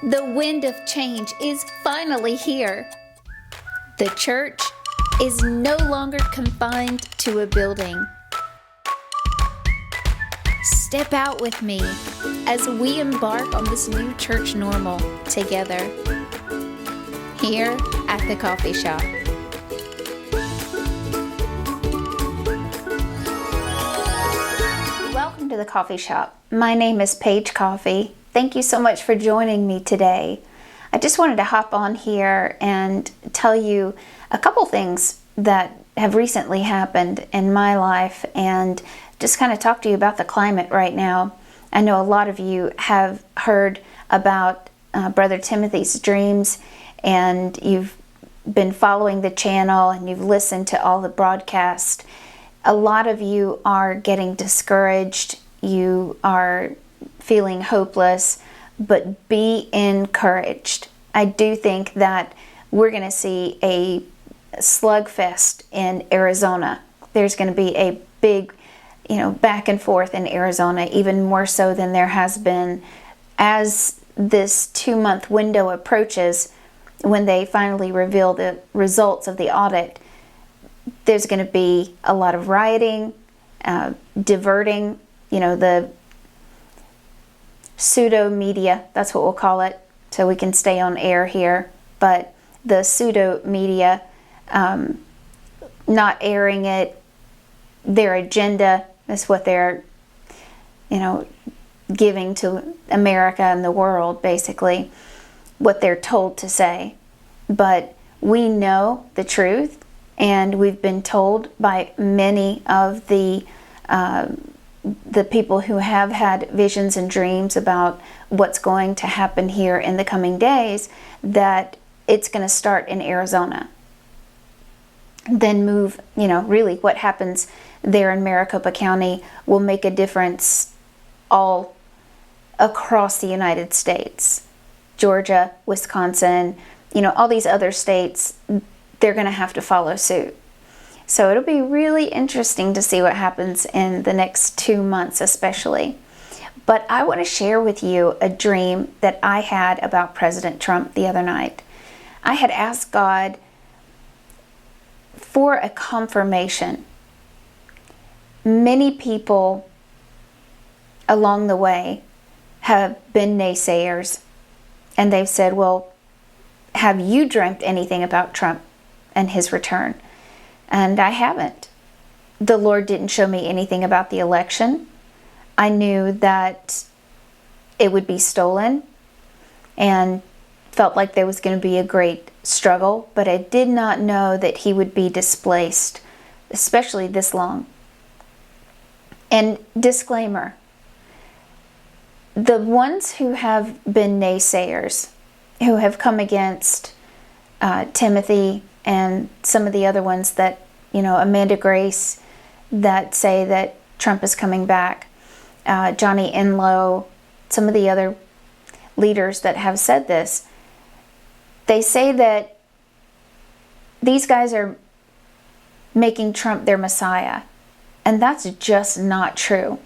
The wind of change is finally here. The church is no longer confined to a building. Step out with me as we embark on this new church normal together here at the coffee shop. Welcome to the coffee shop. My name is Paige Coffey. Thank you so much for joining me today. I just wanted to hop on here and tell you a couple things that have recently happened in my life and just kind of talk to you about the climate right now. I know a lot of you have heard about Brother Timothy's dreams, and you've been following the channel and you've listened to all the broadcasts. A lot of you are getting discouraged. You are feeling hopeless, but be encouraged. I do think that we're going to see a slugfest in Arizona. There's going to be a big, back and forth in Arizona, even more so than there has been as this 2-month window approaches when they finally reveal the results of the audit. There's going to be a lot of rioting, diverting, the pseudo media, that's what we'll call it, so we can stay on air here, but the pseudo media not airing it, their agenda is what they're giving to America and the world, basically what they're told to say. But we know the truth, and we've been told by many of the people who have had visions and dreams about what's going to happen here in the coming days, that it's going to start in Arizona. Then move, really what happens there in Maricopa County will make a difference all across the United States. Georgia, Wisconsin, all these other states, they're going to have to follow suit. So it'll be really interesting to see what happens in the next 2 months especially. But I want to share with you a dream that I had about President Trump the other night. I had asked God for a confirmation. Many people along the way have been naysayers, and they've said, well, have you dreamt anything about Trump and his return? And I haven't. The Lord didn't show me anything about the election. I knew that it would be stolen and felt like there was going to be a great struggle, but I did not know that he would be displaced, especially this long. And disclaimer, the ones who have been naysayers, who have come against Timothy and some of the other ones that, Amanda Grace, that say that Trump is coming back, Johnny Enlow, some of the other leaders that have said this, they say that these guys are making Trump their Messiah. And that's just not true.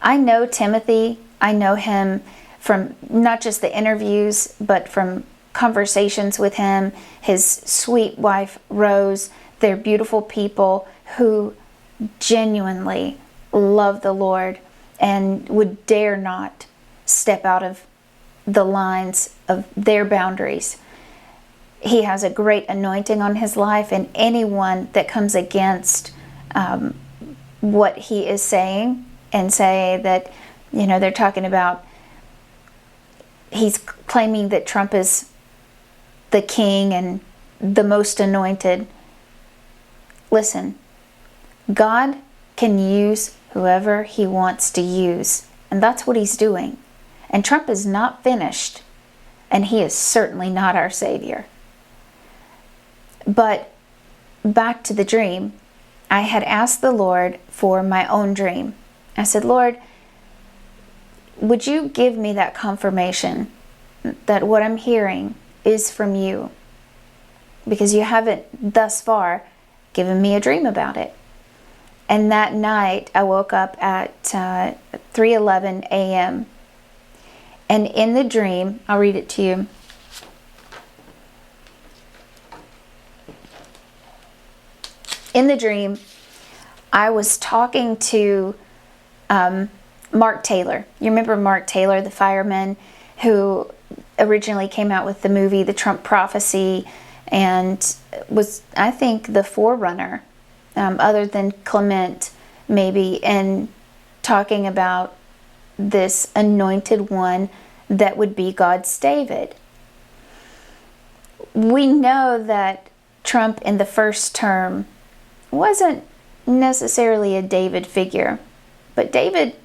I know Timothy. I know him from not just the interviews, but from conversations with him, his sweet wife, Rose. They're beautiful people who genuinely love the Lord and would dare not step out of the lines of their boundaries. He has a great anointing on his life, and anyone that comes against what he is saying and say that, they're talking about, he's claiming that Trump is the king and the most anointed. Listen, God can use whoever he wants to use, and that's what he's doing. And Trump is not finished, and he is certainly not our Savior. But back to the dream, I had asked the Lord for my own dream. I said, Lord, would you give me that confirmation that what I'm hearing is from you? Because you haven't thus far given me a dream about it. And that night I woke up at 3:11 a.m. And in the dream, I'll read it to you. In the dream, I was talking to Mark Taylor. You remember Mark Taylor, the fireman who originally came out with the movie The Trump Prophecy and was, I think, the forerunner, other than Clement, maybe, in talking about this anointed one that would be God's David. We know that Trump in the first term wasn't necessarily a David figure, but David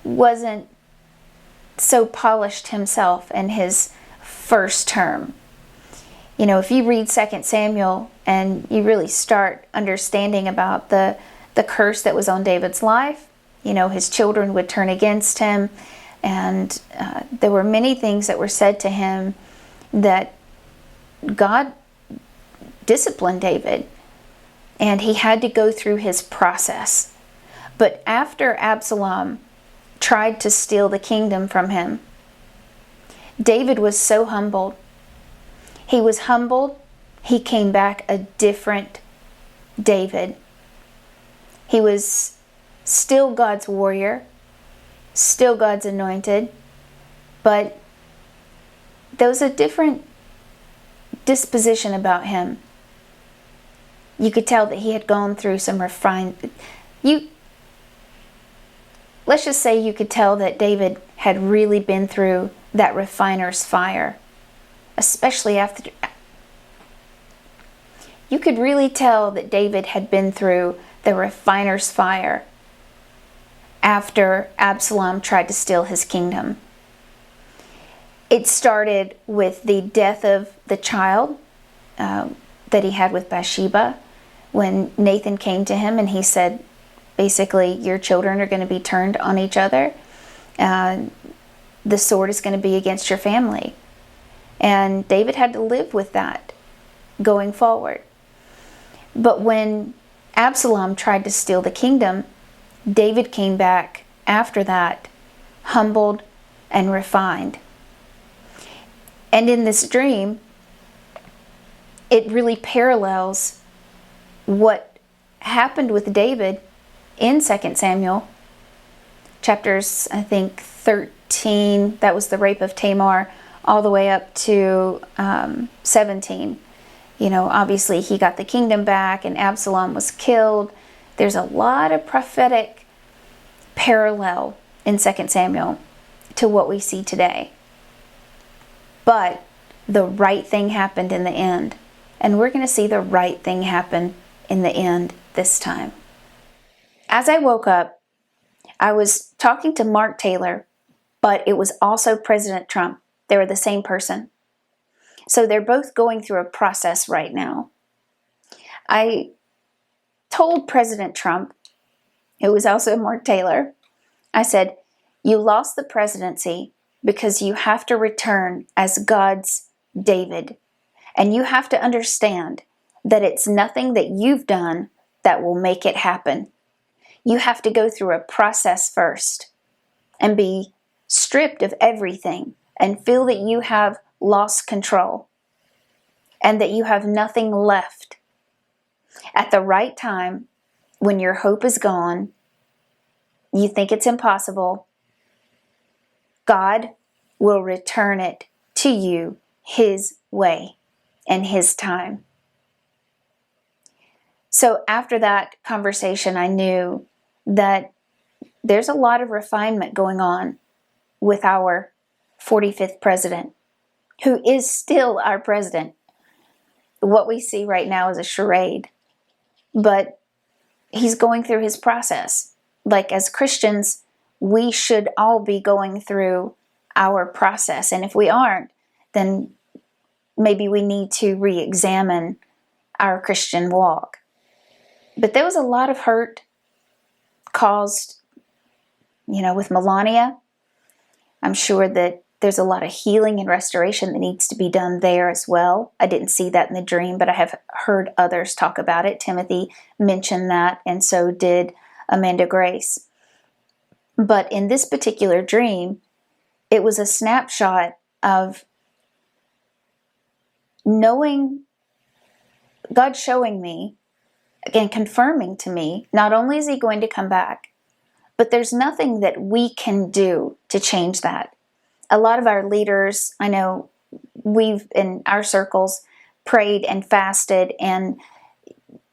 wasn't so polished himself in his first term. You know, if you read 2 Samuel and you really start understanding about the curse that was on David's life, you know, his children would turn against him, and there were many things that were said to him that God disciplined David, and he had to go through his process. But after Absalom tried to steal the kingdom from him, David was so humbled. He was humbled. He came back a different David. He was still God's warrior, still God's anointed, but there was a different disposition about him. You could tell that he had gone through some let's just say you could tell that David had really been through that refiner's fire, especially after. You could really tell that David had been through the refiner's fire after Absalom tried to steal his kingdom. It started with the death of the child that he had with Bathsheba, when Nathan came to him and he said, basically, your children are going to be turned on each other. The sword is going to be against your family. And David had to live with that going forward. But when Absalom tried to steal the kingdom, David came back after that, humbled and refined. And in this dream, it really parallels what happened with David in 2 Samuel, chapters, I think, 13, that was the rape of Tamar, all the way up to 17. You know, obviously he got the kingdom back and Absalom was killed. There's a lot of prophetic parallel in 2 Samuel to what we see today. But the right thing happened in the end. And we're going to see the right thing happen in the end this time. As I woke up, I was talking to Mark Taylor, but it was also President Trump. They were the same person. So they're both going through a process right now. I told President Trump, who was also Mark Taylor, I said, you lost the presidency because you have to return as God's David. And you have to understand that it's nothing that you've done that will make it happen. You have to go through a process first and be stripped of everything and feel that you have lost control and that you have nothing left. At the right time, when your hope is gone, you think it's impossible, God will return it to you His way and His time. So after that conversation, I knew that there's a lot of refinement going on with our 45th president, who is still our president. What we see right now is a charade, but he's going through his process. Like, as Christians, we should all be going through our process. And if we aren't, then maybe we need to re-examine our Christian walk. But there was a lot of hurt caused, with Melania. I'm sure that there's a lot of healing and restoration that needs to be done there as well. I didn't see that in the dream, but I have heard others talk about it. Timothy mentioned that, and so did Amanda Grace. But in this particular dream, it was a snapshot of knowing, God showing me, again, confirming to me, not only is he going to come back, but there's nothing that we can do to change that. A lot of our leaders, I know we've, in our circles, prayed and fasted and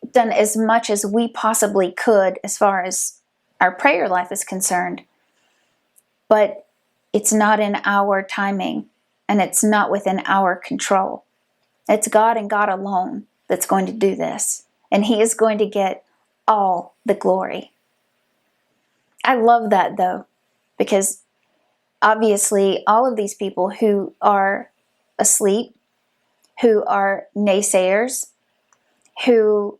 done as much as we possibly could as far as our prayer life is concerned. But it's not in our timing, and it's not within our control. It's God and God alone that's going to do this. And he is going to get all the glory. I love that, though, because obviously all of these people who are asleep, who are naysayers, who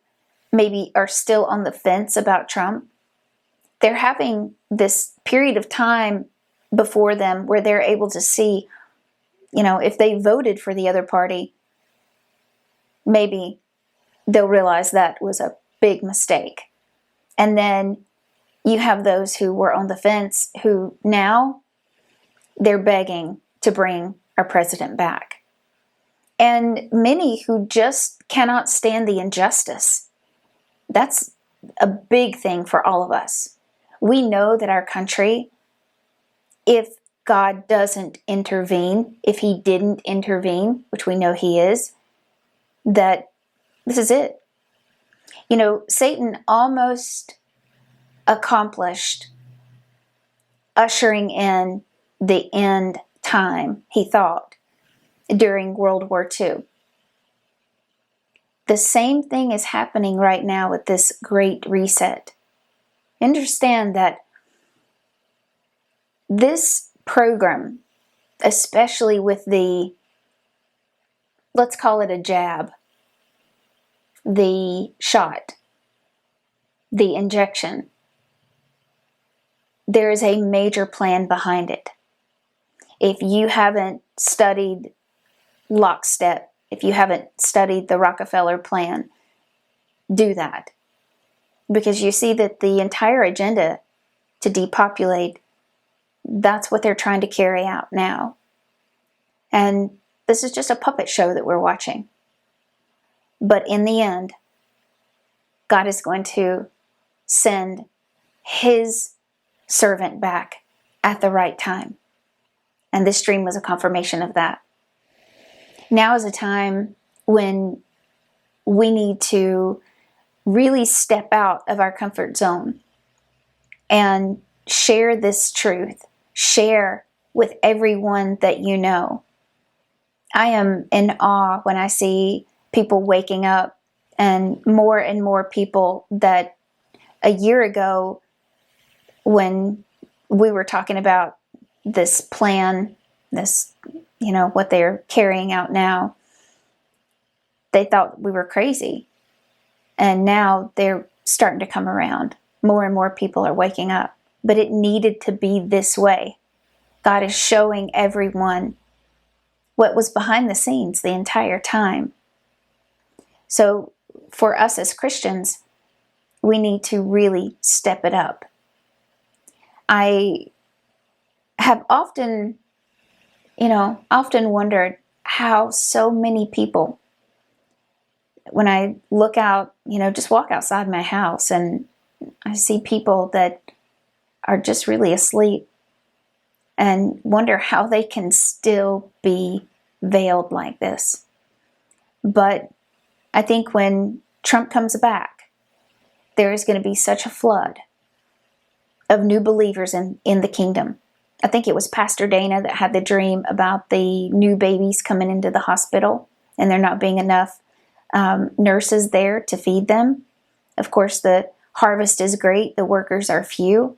maybe are still on the fence about Trump, they're having this period of time before them where they're able to see, if they voted for the other party, maybe they'll realize that was a big mistake. And then you have those who were on the fence who now they're begging to bring our president back. And many who just cannot stand the injustice. That's a big thing for all of us. We know that our country, if God doesn't intervene, if he didn't intervene, which we know he is, that this is it. Satan almost accomplished ushering in the end time, he thought, during World War II. The same thing is happening right now with this Great Reset. Understand that this program, especially with the, let's call it a jab, the shot, the injection, there is a major plan behind it. If you haven't studied lockstep, if you haven't studied the Rockefeller plan, do that. Because you see that the entire agenda to depopulate, that's what they're trying to carry out now. And this is just a puppet show that we're watching. But in the end, God is going to send his servant back at the right time. And this dream was a confirmation of that. Now is a time when we need to really step out of our comfort zone and share this truth. Share with everyone that you know. I am in awe when I see people waking up, and more people that a year ago, when we were talking about this plan, this, what they're carrying out now, they thought we were crazy. And now they're starting to come around. More and more people are waking up. But it needed to be this way. God is showing everyone what was behind the scenes the entire time. So for us as Christians, we need to really step it up. I have often wondered how so many people, when I look out, just walk outside my house and I see people that are just really asleep and wonder how they can still be veiled like this. But I think when Trump comes back, there is going to be such a flood of new believers in the kingdom. I think it was Pastor Dana that had the dream about the new babies coming into the hospital and there not being enough nurses there to feed them. Of course, the harvest is great. The workers are few.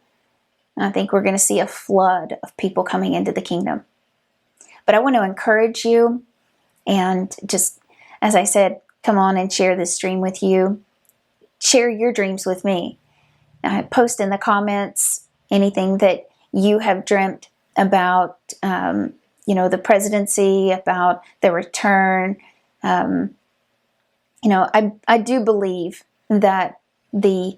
And I think we're going to see a flood of people coming into the kingdom. But I want to encourage you and just, as I said, come on and share this dream with you. Share your dreams with me. Post in the comments anything that you have dreamt about, the presidency, about the return. I do believe that the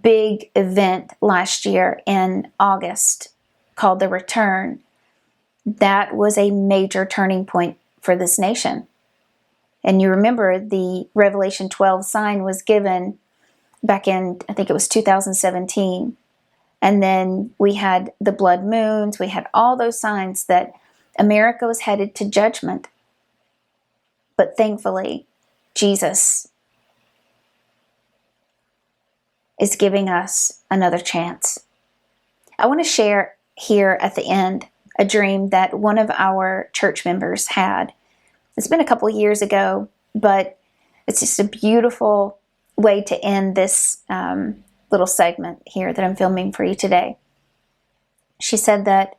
big event last year in August called the return that was a major turning point for this nation. And you remember the Revelation 12 sign was given back in, I think it was 2017. And then we had the blood moons. We had all those signs that America was headed to judgment. But thankfully, Jesus is giving us another chance. I want to share here at the end a dream that one of our church members had. It's been a couple years ago, but it's just a beautiful way to end this little segment here that I'm filming for you today. She said that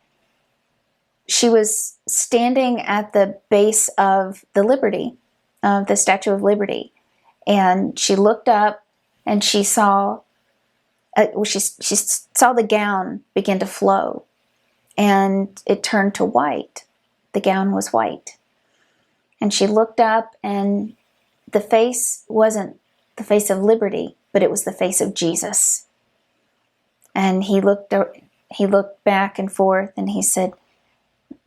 she was standing at the base of the Liberty, the Statue of Liberty, and she looked up and she saw she saw the gown begin to flow, and it turned to white. The gown was white. And she looked up, and the face wasn't the face of liberty, but it was the face of Jesus. And he looked back and forth, and he said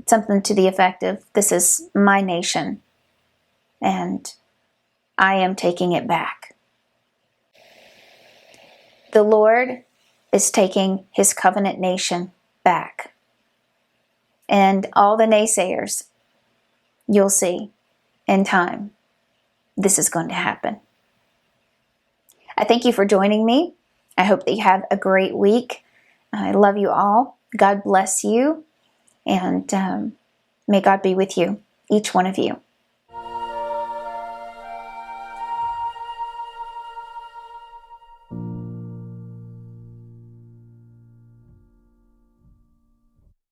something to the effect of, "This is my nation, and I am taking it back." The Lord is taking his covenant nation back. And all the naysayers, you'll see in time, this is going to happen. I thank you for joining me. I hope that you have a great week. I love you all. God bless you. And may God be with you, each one of you.